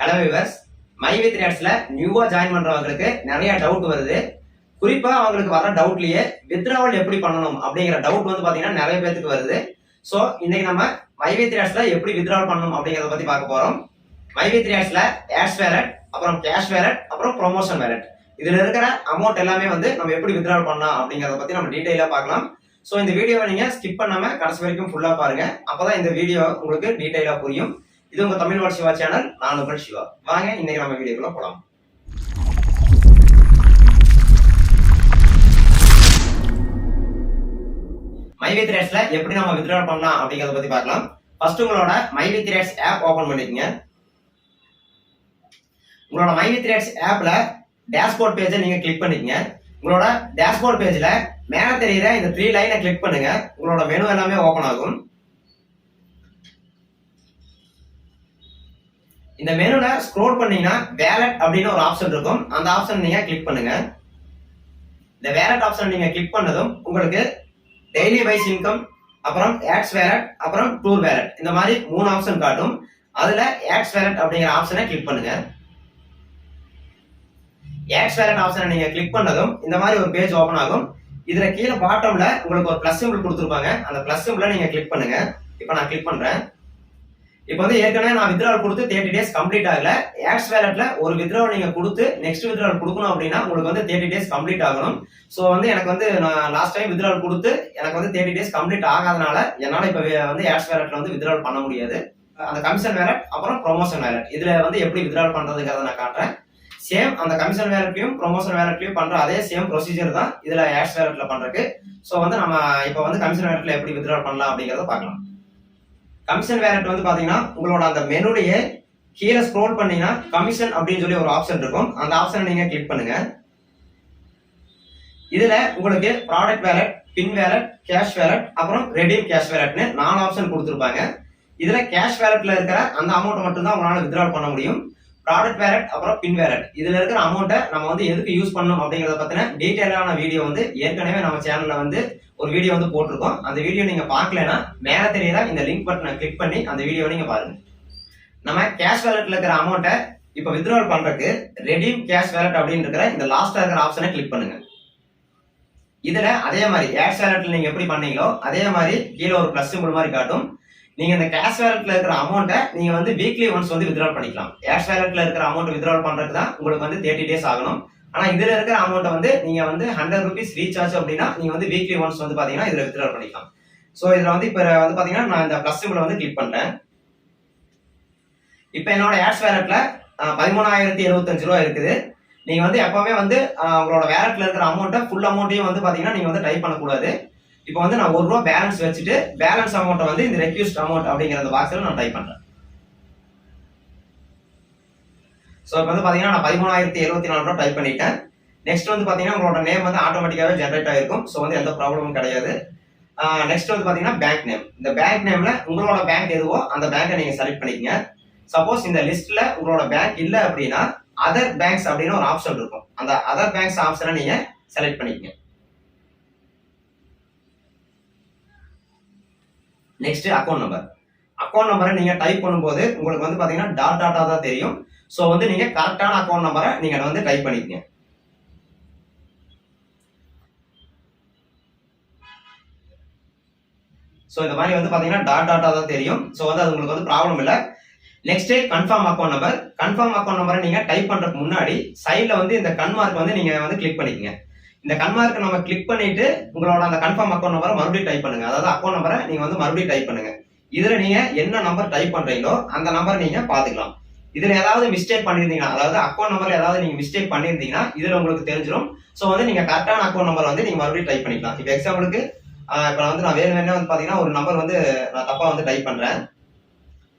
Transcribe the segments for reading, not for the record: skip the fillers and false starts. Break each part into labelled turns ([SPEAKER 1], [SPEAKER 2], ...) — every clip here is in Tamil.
[SPEAKER 1] ஹலோ வியூவர்ஸ், myv3adsல நியூவா ஜாயின் பண்றவங்களுக்கு நிறைய டவுட் வருது. குறிப்பா அவங்களுக்கு வர டவுட்லயே வித்ட்ராவல் எப்படி பண்ணணும் அப்படிங்கிற டவுட் வந்து பாத்தீங்கன்னா நிறைய பேருக்கு வருது. சோ இன்னைக்கு நம்ம myv3adsல எப்படி வித்ட்ராவல் பண்ணணும் அப்படிங்கறத பத்தி பார்க்க போறோம். myv3adsல ads wallet, அப்புறம் cash wallet, அப்புறம் promotion wallet இதுல இருக்கிற அமௌண்ட் எல்லாமே வந்து நம்ம எப்படி வித்ட்ராவல் பண்ணலாம் அப்படிங்கறத பத்தி நம்ம டீடைலா பார்க்கலாம். சோ இந்த வீடியோவை நீங்க ஸ்கிப் பண்ணாம கடைசி வரைக்கும் ஃபுல்லா பாருங்க. அப்பதான் இந்த வீடியோ உங்களுக்கு டீடைலா புரியும். இது உங்க தமிழ்வாழ் சிவா சேனல். நான் உங்கள் சிவா. வாங்க இன்னைக்கு நம்ம வீடியோக்குள்ள போலாம். myv3adsல எப்படி நம்ம வித்ட்ராவல் பண்ணலாம் அப்படிங்கறத பத்தி பார்க்கலாம். ஃபர்ஸ்ட் உங்களோட myv3ads ஆப் ஓபன் பண்ணிக்கங்க. உங்களோட myv3ads ஆப்ல டேஷ்போர்ட் பேஜை நீங்க கிளிக் பண்ணிக்கங்க. உங்களோட டேஷ்போர்ட் பேஜ்ல மேல தெரியுற இந்த 3 லைனை கிளிக் பண்ணுங்க. உங்களோட மெனு எல்லாமே ஓபன் ஆகும். இந்த மெனுல ஸ்க்ரோல் பண்ணீங்கன்னா வேலட் அப்படின்னு ஒரு ஆப்ஷன் இருக்கும். அந்த ஆப்ஷன் நீங்க கிளிக் பண்ணுங்க. இந்த வேலட் ஆப்ஷன் நீங்க கிளிக் பண்ணதும் உங்களுக்கு டெய்லி வைஸ் இன்கம், அப்புறம் ஆட்ஸ் வேலட், அப்புறம் டூர் வேலட் இந்த மாதிரி 3 ஆப்ஷன் காட்டும். அதுல ஆட்ஸ் வேலட் அப்படிங்கிற ஆப்ஷனை கிளிக் பண்ணுங்க. ஆட்ஸ் வேலட் ஆப்ஷனை நீங்க கிளிக் பண்ணதும் இந்த மாதிரி ஒரு பேஜ் ஓபன் ஆகும். இதுல கீழே பாட்டம்ல உங்களுக்கு ஒரு பிளஸ் சிம்பிள் கொடுத்துருப்பாங்க. அந்த பிளஸ் சிம்பிளை நீங்க கிளிக் பண்ணுங்க. இப்போ நான் கிளிக் பண்றேன். இப்போ வந்து ஏற்கனவே நான் வித்ட்ராவல் கொடுத்து 30 டேஸ் கம்ப்ளீட் ஆகல. ஆட்ஸ் வேலட்ல ஒரு வித்ட்ராவல் நீங்க கொடுத்து நெக்ஸ்ட் வித்ட்ராவல் கொடுக்கணும் அப்படின்னா உங்களுக்கு வந்து 30 டேஸ் கம்ப்ளீட் ஆகணும். சோ வந்து எனக்கு வந்து நான் லாஸ்ட் டைம் வித்ட்ராவல் கொடுத்து எனக்கு வந்து 30 டேஸ் கம்ப்ளீட் ஆகாதனால என்னால இப்போ வந்து ஆட்ஸ் வேலட்ல வந்து வித்ட்ராவல் பண்ண முடியாது. அந்த கமிஷன் வேலட் அப்புறம் ப்ரொமோஷன் வேலட் இதுல வந்து எப்படி வித்ட்ராவல் பண்றதுங்கிறத நான் காட்டுறேன். சேம் அந்த கமிஷன் வேலட்லயும் ப்ரொமோஷன் வேலட்லயும் பண்ற அதே சேம் ப்ரொசீஜர் தான் இதுல ஆட்ஸ் வேலட்ல பண்றதுக்கு. சோ வந்து நம்ம இப்போ வந்து கமிஷன் வேலட்ல எப்படி வித்ட்ராவல் பண்ணலாம் அப்படிங்கறத பார்க்கலாம். கமிஷன் வேலட் வந்து பாத்தீங்கன்னா உங்களோட அந்த மெனுலயே கீழே ஸ்க்ரோல் பண்ணீங்கன்னா கமிஷன் அப்படின்னு சொல்லி ஒரு ஆப்ஷன் இருக்கும். அந்த ஆப்ஷனை நீங்க கிளிக் பண்ணுங்க. இதுல உங்களுக்கு ப்ராடக்ட் வேலட், பின் வேலட், கேஷ் வேலட், அப்புறம் ரெடீம் கேஷ் வேலட்னு 4 ஆப்ஷன் கொடுத்துருப்பாங்க. இதுல கேஷ் வேலட்ல இருக்கிற அந்த அமௌண்ட் மட்டும் தான் உங்களால வித்ட்ராவல் பண்ண முடியும். ப்ராடக்ட் வேலட் அப்புறம் பின் வேலட் இதுல இருக்கிற அமௌண்ட்டை நம்ம வந்து எதுக்கு யூஸ் பண்ணணும் அப்படிங்கறத பத்தின டீடைலான வீடியோ வந்து ஏற்கனவே நம்ம சேனல்ல வந்து ஒரு வீடியோ வந்து போட்டிருக்கோம். அந்த வீடியோ நீங்க பார்க்கலனா மேல தெரியுற இந்த லிங்க் பட்டனை கிளிக் பண்ணி அந்த வீடியோ நீங்க பாருங்க. நம்ம கேஷ் வேலட்ல இருக்கிற அமௌண்ட்டை இப்போ வித்ட்ராவல் பண்றதுக்கு ரெடீம் கேஷ் வேலட் அப்படின்னு இருக்கிற இந்த லாஸ்டா இருக்கிற ஆப்ஷனை கிளிக் பண்ணுங்க. இதுல அதே மாதிரி ஆட்ஸ் வேலட்ல நீங்க எப்படி பண்ணீங்களோ அதே மாதிரி கீழே ஒரு பிளஸ் சிம்பிள் மாதிரி காட்டும். நீங்க இந்த கேஷ் வேலட்ல இருக்கிற அமௌண்ட்டை நீங்க வந்து வீக்லி ஒன்ஸ் வந்து வித்ட்ராவல் பண்ணிக்கலாம். ஆட்ஸ் வேலட்ல இருக்கிற அமௌண்ட் வித்ட்ராவல் பண்றதுக்கு தான் உங்களுக்கு வந்து 30 டேஸ் ஆகணும். ஆனா இதுல இருக்கிற அமௌண்ட் வந்து நீங்க வந்து 100 ரூபீஸ் ரீசார்ஜ் அப்படின்னா நீங்க வந்து வீக்லி ஒன்ஸ் வந்து பாத்தீங்கன்னா இதுல வித்ட்ராவல் பண்ணிக்கலாம். சோ இதுல வந்து இப்ப வந்து பாத்தீங்கன்னா நான் இந்த பிளஸ் சிம்பிளை வந்து கிளிக் பண்றேன். இப்ப என்னோட ஆட்ஸ் வேலட்ல 13,075 ரூபாய் இருக்குது. நீங்க வந்து எப்பவுமே வந்து உங்களோட வேலட்ல இருக்கிற அமௌண்ட்டை ஃபுல் அமௌண்ட்டையும் வந்து பாத்தீங்கன்னா நீங்க வந்து டைப் பண்ணக்கூடாது. இப்போ வந்து நான் 1 ரூபா பேலன்ஸ் வச்சுட்டு பேலன்ஸ் அமௌண்ட்டை வந்து இந்த ரெக்யூஸ்ட் அமௌண்ட் அப்படிங்கிற அந்த பாக்ஸ்ல நான் டைப் பண்றேன். சோ இப்போ வந்து பாத்தீங்கன்னா நான் 13,074 ரூபாய் டைப் பண்ணிட்டேன். நெக்ஸ்ட் வந்து பாத்தீங்கன்னா உங்களோட நேம் வந்து ஆட்டோமேட்டிக்காவே ஜெனரேட் ஆயிருக்கும். சோ வந்து எந்த ப்ராப்ளமும் கிடையாது. நெக்ஸ்ட் வந்து பாத்தீங்கன்னா பேங்க் நேம். இந்த பேங்க் நேம்ல உங்களோட பேங்க் எதுவோ அந்த பேங்கை நீங்க செலக்ட் பண்ணிக்கங்க. சப்போஸ் இந்த லிஸ்ட்ல உங்களோட பேங்க் இல்ல அப்படின்னா அதர் பேங்க்ஸ் அப்படின்னு ஒரு ஆப்ஷன் இருக்கும். அந்த அதர் பேங்க்ஸ் ஆப்ஷனை நீங்க செலக்ட் பண்ணிக்கங்க. Next account number. அக்கௌண்ட் நம்பரை நீங்க டைப் பண்ணும்போது உங்களுக்கு வந்து பாத்தீங்கன்னா டாட்டா தான் தெரியும். சோ வந்து நீங்க கரெக்டான அக்கௌண்ட் நம்பரை நீங்க வந்து டைப் பண்ணிக்கங்க. சோ இந்த மாதிரி வந்து பாத்தீங்கன்னா டாட்டா தான் தெரியும். சோ வந்து அது உங்களுக்கு வந்து ப்ராப்ளம் இல்ல. Next confirm account number. Confirm account நம்பரை நீங்க டைப் பண்றதுக்கு முன்னாடி சைடுல வந்து இந்த கன் மார்க் வந்து நீங்க வந்து கிளிக் பண்ணிக்கங்க. இந்த கன் மார்க் நம்ம கிளிக் பண்ணிட்டு உங்களோட அந்த கன்ஃபார்ம் அக்கௌண்ட் நம்பரை மறுபடியும் டைப் பண்ணுங்க. அதாவது அக்கௌண்ட் நம்பரை நீங்க வந்து மறுபடியும் டைப் பண்ணுங்க. இதுல நீங்க என்ன நம்பர் டைப் பண்றீங்களோ அந்த நம்பரை நீங்க பாத்துக்கலாம். இதுல ஏதாவது மிஸ்டேக் பண்ணிருந்தீங்கன்னா அதாவது அக்கௌண்ட் நம்பர்ல ஏதாவது நீங்க மிஸ்டேக் பண்ணிருந்தீங்கன்னா இதுல உங்களுக்கு தெரிஞ்சிடும். சோ வந்து நீங்க கரெக்டான அக்கௌண்ட் நம்பர் வந்து நீங்க மறுபடியும் டைப் பண்ணிக்கலாம். இப்போ எக்ஸாம்பிளுக்கு இப்போ வந்து நான் வேணும்னே வந்து பாத்தீங்கன்னா ஒரு நம்பர் வந்து நான் தப்பா வந்து டைப் பண்றேன்.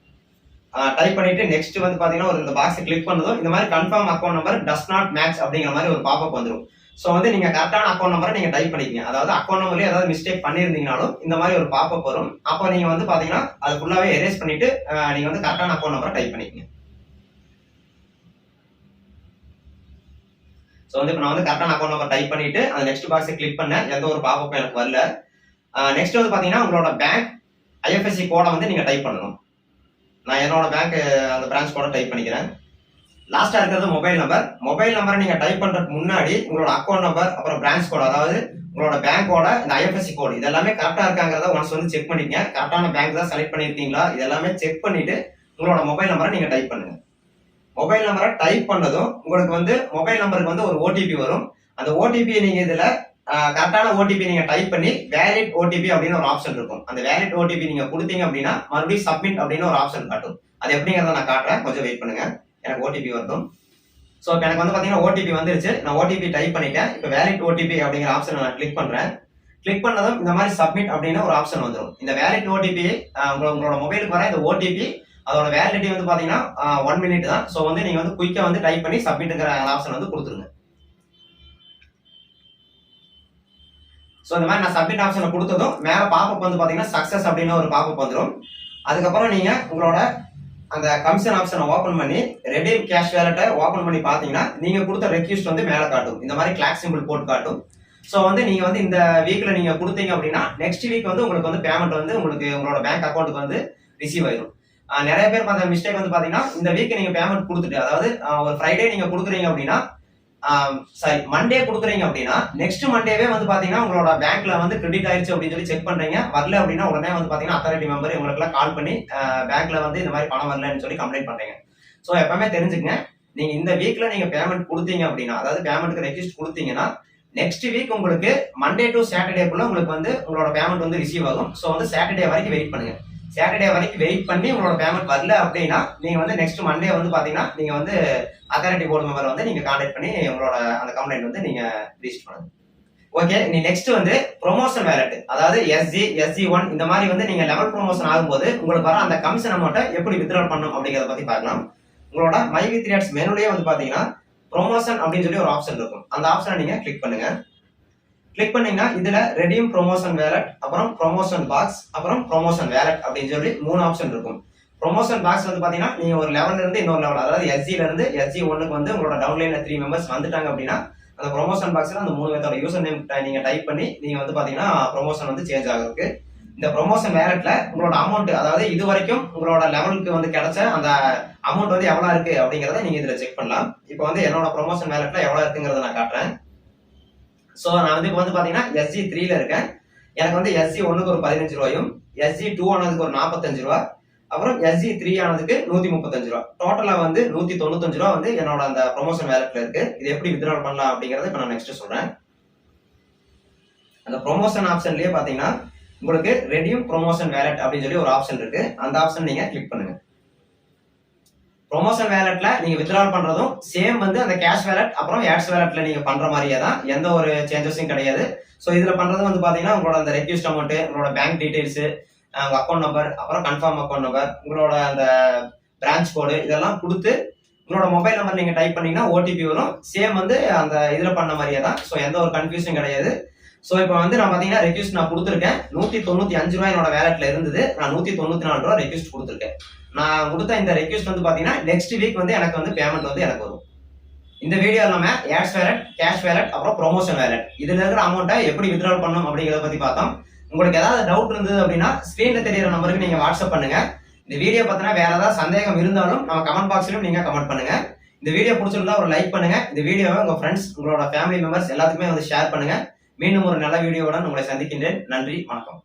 [SPEAKER 1] டைப் பண்ணிட்டு நெக்ஸ்ட் வந்து பாத்தீங்கன்னா ஒரு இந்த பாக்ஸ் கிளிக் பண்ணதும் இந்த மாதிரி confirm account number does not match அப்படிங்கிற மாதிரி ஒரு பாப்அப் வந்துடும். சோ வந்து நீங்க கரெக்டான அக்கௌண்ட் நம்பரை நீங்க டைப் பண்ணிக்கங்க. அதாவது அக்கௌண்ட் நம்பர்ல ஏதாவது மிஸ்டேக் பண்ணிருந்தீங்கனாலும் இந்த மாதிரி ஒரு பாப்அப் வரும். அப்போ நீங்க வந்து பாத்தீங்கன்னா அது ஃபுல்லாவே எரேஸ் பண்ணிட்டு நீங்க வந்து கரெக்டான அக்கௌண்ட் நம்பரை டைப் பண்ணிக்கங்க. சோ வந்து இப்போ நான் வந்து கரெக்டான அக்கௌண்ட் நம்பர் டைப் பண்ணிட்டு அந்த நெக்ஸ்ட் பாக்ஸை கிளிக் பண்ணேன். எந்த ஒரு பாப்அப்பும் எனக்கு வரல. நெக்ஸ்ட் வந்து பாத்தீங்கன்னா உங்களோட பேங்க் ஐஎஃப்எஸ்சி கோடை வந்து நீங்க டைப் பண்ணணும். நான் என்னோட பேங்க் அந்த பிரான்ச் கோடை டைப் பண்ணிக்கிறேன். லாஸ்டா இருக்கிறது மொபைல் நம்பர். மொபைல் நம்பரை நீங்க டைப் பண்றதுக்கு முன்னாடி உங்களோட அக்கௌண்ட் நம்பர், அப்புறம் பிரான்ச் கோட், அதாவது உங்களோட பேங்கோட இந்த ஐஎஃப்எஸ்சி கோட் இதெல்லாமே கரெக்டா இருக்காங்கிறத ஒன்ஸ் வந்து செக் பண்ணிக்கங்க. கரெக்டான பேங்க் தான் செலக்ட் பண்ணிருக்கீங்களா இதெல்லாமே செக் பண்ணிட்டு உங்களோட மொபைல் நம்பரை நீங்க டைப் பண்ணுங்க. மொபைல் நம்பரை டைப் பண்ணதும் உங்களுக்கு வந்து மொபைல் நம்பருக்கு வந்து ஒரு ஓடிபி வரும். அந்த ஓடிபி நீங்க இதுல கரெக்டான ஓடிபி நீங்க டைப் பண்ணி வேலிட் ஓடிபி அப்படின்னு ஒரு ஆப்ஷன் இருக்கும். அந்த வேலிட் ஓடிபி நீங்க கொடுத்தீங்க அப்படின்னா மறுபடியும் சப்மிட் அப்படின்னு ஒரு ஆப்ஷன் காட்டும். அது எப்படிங்கிறத நான் காட்டுறேன், கொஞ்சம் வெயிட் பண்ணுங்க. எனக்கு ஓடிபி வரட்டும். ஸோ இப்போ எனக்கு வந்து பாத்தீங்கன்னா ஓடிபி வந்துருச்சு. நான் ஓடிபி டைப் பண்ணிட்டேன். இப்போ வேலிட் ஓடிபி அப்படிங்கிற ஆப்ஷன் நான் கிளிக் பண்றேன். கிளிக் பண்ணதும் இந்த மாதிரி சப்மிட் அப்படின்னு ஒரு ஆப்ஷன் வந்துடும். இந்த வேலிட் ஓடிபி உங்களோட மொபைலுக்கு வர இந்த ஓடிபி அதோட வேலிடிட்டி வந்து பாத்தீங்கன்னா 1 மினிட் தான். ஸோ வந்து நீங்க வந்து குயிக்கா வந்து டைப் பண்ணி சப்மிட்ங்கிற ஆப்ஷன் வந்து கொடுத்துருங்க. ஸோ இந்த மாதிரி நான் சப்மிட் ஆப்ஷனை கொடுத்ததும் மேல பாப்பப் வந்து பாத்தீங்கன்னா சக்சஸ் அப்படின்னு ஒரு பாப்பப் வந்துடும். அதுக்கப்புறம் நீங்க உங்களோட அந்த கமிஷன் ஆப்ஷனை ஓபன் பண்ணி ரெடீம் கேஷ் வேலட்டை ஓபன் பண்ணி பாத்தீங்கன்னா நீங்க கொடுத்த ரெக்யூஸ்ட் வந்து மேல காட்டும். இந்த மாதிரி கிளாக் சிம்பிள் போட்டு காட்டும். ஸோ வந்து நீங்க வந்து இந்த வீக்ல நீங்க கொடுத்தீங்க அப்படின்னா நெக்ஸ்ட் வீக் வந்து உங்களுக்கு வந்து பேமெண்ட் வந்து உங்களுக்கு உங்களோட பேங்க் அக்கௌண்ட்டுக்கு வந்து ரிசீவ் ஆயிடும். நிறைய பேர் பார்த்த மிஸ்டேக் வந்து பாத்தீங்கன்னா இந்த வீக் நீங்க பேமெண்ட் கொடுத்துட்டு, அதாவது ஒரு ஃப்ரைடே நீங்க கொடுக்குறீங்க அப்படின்னா சாரி மண்டே கொடுக்குறீங்க அப்படின்னா நெக்ஸ்ட் மண்டேவே வந்து பாத்தீங்கன்னா உங்களோட பேங்க்ல வந்து கிரெடிட் ஆயிடுச்சு அப்படின்னு சொல்லி செக் பண்றீங்க. வரல அப்படின்னா உடனே வந்து பாத்தீங்கன்னா அத்தாரிட்டி மெம்பர் உங்களுக்கு கால் பண்ணி பேங்க்ல வந்து இந்த மாதிரி பணம் வரலன்னு சொல்லி கம்ப்ளைண்ட் பண்றீங்க. ஸோ எப்பவுமே தெரிஞ்சுக்கங்க, நீங்க இந்த வீக்ல நீங்க பேமெண்ட் கொடுத்தீங்க அப்படின்னா, அதாவது பேமெண்ட்டுக்கு ரெக்வெஸ்ட் கொடுத்தீங்கன்னா நெக்ஸ்ட் வீக் உங்களுக்கு மண்டே டு சாட்டர்டேக்குள்ள உங்களுக்கு வந்து உங்களோட பேமெண்ட் வந்து ரிசீவ் ஆகும். ஸோ வந்து சாட்டர்டே வரைக்கும் வெயிட் பண்ணுங்க. சாட்டர்டே வரைக்கும் வெயிட் பண்ணி உங்களோட பேமெண்ட் வரல அப்படின்னா நீங்க வந்து நெக்ஸ்ட் மண்டே வந்து பாத்தீங்கன்னா நீங்க வந்து அத்தாரிட்டி போர்டு மெம்பர் வந்து நீங்க கான்டாக்ட் பண்ணி உங்களோட அந்த கம்ப்ளைண்ட் வந்து நீங்க ரிஜிஸ்டர் பண்ணுங்க. ஓகே, நீ நெக்ஸ்ட் வந்து ப்ரொமோஷன் வேலட், அதாவது SG1 இந்த மாதிரி வந்து நீங்க லெவல் ப்ரொமோஷன் ஆகும்போது உங்களுக்கு வர அந்த கமிஷன் அமௌண்ட்டை எப்படி வித்ட்ரா பண்ணணும் அப்படிங்கறத பத்தி பார்க்கலாம். உங்களோட myv3ads மெனுலயே வந்து பாத்தீங்கன்னா ப்ரொமோஷன் அப்படின்னு சொல்லி ஒரு ஆப்ஷன் இருக்கும். அந்த ஆப்ஷனை நீங்க கிளிக் பண்ணுங்க. கிளிக் பண்ணீங்கன்னா இதுல ரெடீம் ப்ரொமோஷன் வேலட், அப்புறம் ப்ரொமோஷன் பாக்ஸ், அப்புறம் ப்ரொமோஷன் வேலட் அப்படின்னு சொல்லி 3 ஆப்ஷன் இருக்கும். ப்ரொமோஷன் பாக்ஸ் வந்து பாத்தீங்கன்னா நீங்க ஒரு லெவல்ல இருந்து இன்னொரு லெவல், அதாவது SG-ல இருந்து SG1க்கு வந்து உங்களோட டவுன்லைன்ல 3 மெம்பர்ஸ் வந்துட்டாங்க அப்படின்னா அந்த ப்ரொமோஷன் பாக்ஸ்ல அந்த 3 பேரோட யூசர் நேம் நீங்க டைப் பண்ணி நீங்க வந்து பாத்தீங்கன்னா ப்ரொமோஷன் வந்து சேஞ்ச் ஆகுறதுக்கு. இந்த ப்ரொமோஷன் வேலட்ல உங்களோட அமௌண்ட், அதாவது இது வரைக்கும் உங்களோட லெவலுக்கு வந்து கிடைச்ச அந்த அமௌண்ட் வந்து எவ்வளவு இருக்கு அப்படிங்கறத நீங்க இதுல செக் பண்ணலாம். இப்போ வந்து என்னோட ப்ரொமோஷன் வேலட்ல எவ்வளவு இருக்குங்கிறத நான் காட்டுறேன். சோ நான் வந்து இப்போ வந்து பாத்தீங்கன்னா SG3ல இருக்கேன். எனக்கு வந்து SG1க்கு ஒரு 15 ரூபாயும், SG2 ஆனதுக்கு ஒரு 45 ரூபா, அப்புறம் SG3 ஆனதுக்கு 135 ரூபா, டோட்டலா வந்து 195 ரூபா வந்து என்னோட அந்த ப்ரொமோஷன் வேலட்ல இருக்கு. இது எப்படி வித்ட்ரா பண்ணலாம் அப்படிங்கறத இப்போ நான் நெக்ஸ்ட் சொல்றேன். அந்த ப்ரொமோஷன் ஆப்ஷன்லயே பாத்தீங்கன்னா உங்களுக்கு ரெடீம் ப்ரொமோஷன் வேலட் அப்படின்னு சொல்லி ஒரு ஆப்ஷன் இருக்கு. அந்த ஆப்ஷன் நீங்க கிளிக் பண்ணுங்க. ப்ரொமோஷன் வேலட்ல நீங்க வித்ட்ரா பண்றதும் சேம் வந்து அந்த கேஷ் வேலட் அப்புறம் ஆட்ஸ் வேலட்ல நீங்க பண்ற மாதிரியே தான், எந்த ஒரு சேஞ்சஸும் கிடையாது. சோ இதுல பண்றது வந்து பாத்தீங்கன்னா உங்களோட அந்த ரெக்வெஸ்ட் அமௌண்ட், உங்களோட பேங்க் டீடைல்ஸ், உங்க அக்கௌண்ட் நம்பர், அப்புறம் கன்ஃபார்ம் அக்கௌண்ட் நம்பர், உங்களோட அந்த பிரான்ச் கோடு இதெல்லாம் கொடுத்து உங்களோட மொபைல் நம்பர் நீங்க டைப் பண்ணீங்கன்னா ஓடிபி வரும். சேம் வந்து அந்த இதுல பண்ண மாதிரியே தான். சோ எந்த ஒரு கன்ஃபியூஷன் கிடையாது. சோ இப்போ வந்து நான் பாத்தீங்கன்னா ரெக்வெஸ்ட் நான் கொடுத்துருக்கேன். 195 ரூபாய் என்னோட வேலட்ல இருந்தது. நான் 194 ரூபாய் ரெக்வெஸ்ட் கொடுத்துருக்கேன். நான் கொடுத்த இந்த ரெக்வெஸ்ட் வந்து பாத்தீங்கன்னா நெக்ஸ்ட் வீக் வந்து எனக்கு வந்து பேமெண்ட் வந்து எனக்கு வரும். இந்த வீடியோ நம்ம ஆட்ஸ் வேலட், கேஷ் வேலட், அப்புறம் ப்ரொமோஷன் வேலட் இதுல இருக்கிற அமௌண்ட்டை எப்படி வித்ட்ரா பண்ணணும் அப்படிங்கறத பத்தி பார்த்தோம். உங்களுக்கு ஏதாவது டவுட் இருந்தது அப்படின்னா ஸ்கிரீன்ல தெரியற நம்பருக்கு நீங்க வாட்ஸ்அப் பண்ணுங்க. இந்த வீடியோ பத்தினா வேற ஏதாவது சந்தேகம் இருந்தாலும் நம்ம கமெண்ட் பாக்ஸ்லயும் நீங்க கமெண்ட் பண்ணுங்க. இந்த வீடியோ பிடிச்சிருந்தா ஒரு லைக் பண்ணுங்க. இந்த வீடியோவை உங்க ஃப்ரெண்ட்ஸ், உங்களோட ஃபேமிலி மெம்பர்ஸ் எல்லாத்துக்குமே வந்து ஷேர் பண்ணுங்க. மீண்டும் ஒரு நல்ல வீடியோவுடன் உங்களை சந்திக்கின்றேன். நன்றி, வணக்கம்.